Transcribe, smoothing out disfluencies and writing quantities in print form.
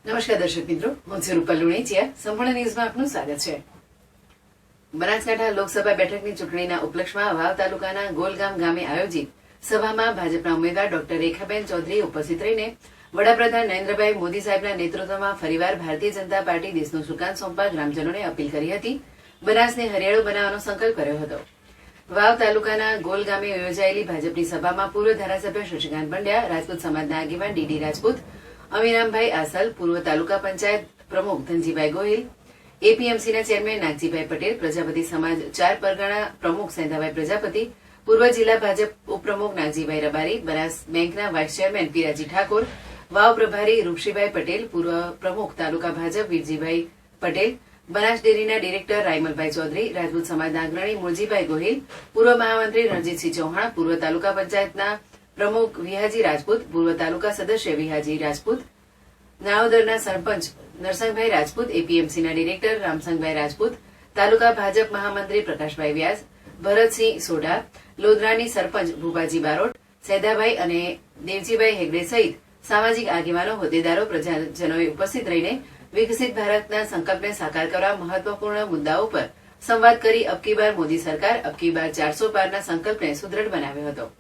નમસ્કાર દર્શક મિત્રો, હું છું રૂપલ લુણીચિયા. સંપૂર્ણ ન્યૂઝમાં આપનું સ્વાગત છે. બનાસકાંઠા લોકસભા બેઠકની ચૂંટણીના ઉપલક્ષમાં વાવ તાલુકાના ગોલગામ ગામે આયોજિત સભામાં ભાજપના ઉમેદવાર ડોક્ટર રેખાબેન ચૌધરી ઉપસ્થિત રહીને વડાપ્રધાન નરેન્દ્રભાઈ મોદી સાહેબના નેતૃત્વમાં ફરીવાર ભારતીય જનતા પાર્ટી દેશનું સુકાન સોંપવા ગ્રામજનોને અપીલ કરી હતી. બનાસને હરિયાળું બનાવવાનો સંકલ્પ કર્યો હતો. વાવ તાલુકાના ગોલ ગામે યોજાયેલી ભાજપની સભામાં પૂર્વ ધારાસભ્ય શશિકાંત પંડ્યા, રાજપૂત સમાજના આગેવાન ડીડી રાજપૂત, અમીરામભાઈ આસલ, પૂર્વ તાલુકા પંચાયત પ્રમુખ ધનજીભાઈ ગોહિલ, એપીએમસીના ચેરમેન નાગજીભાઈ પટેલ, પ્રજાપતિ સમાજ 4 પરગણા પ્રમુખ સેંધાભાઈ પ્રજાપતિ, પૂર્વ જિલ્લા ભાજપ ઉપપ્રમુખ નાગજીભાઈ રબારી, બનાસ બેંકના વાઇસ ચેરમેન પીરાજી ઠાકોર, વાવ પ્રભારી રૂપસીભાઈ પટેલ, પૂર્વ પ્રમુખ તાલુકા ભાજપ વીરજીભાઈ પટેલ, બનાસ ડેરીના ડિરેક્ટર રાયમલભાઈ ચૌધરી, રાજપૂત સમાજના અગ્રણી મૂળજીભાઈ ગોહિલ, પૂર્વ મહામંત્રી રણજીતસિંહ ચૌહાણ, પૂર્વ તાલુકા પંચાયતના પ્રમુખ વિહાજી રાજપૂત, પૂર્વ તાલુકા સદસ્ય વિહાજી રાજપૂત, નાઓદરના સરપંચ નરસંગભાઈ રાજપૂત, એપીએમસીના ડિરેક્ટર રામસંગભાઈ રાજપૂત, તાલુકા ભાજપ મહામંત્રી પ્રકાશભાઈ વ્યાસ, ભરતસિંહ સોઢા, લોધરાની સરપંચ ભૂપાજી બારોટ, સૈદાભાઈ અને દેવજીભાઈ હેગડે સહિત સામાજિક આગેવાનો, હોદ્દેદારો, પ્રજાજનોએ ઉપસ્થિત રહીને વિકસિત ભારતના સંકલ્પને સાકાર કરવા મહત્વપૂર્ણ મુદ્દાઓ પર સંવાદ કરી અબકી બાર મોદી સરકાર, અબકી બાર 400 પારના સંકલ્પને સુદ્રઢ બનાવ્યો હતો.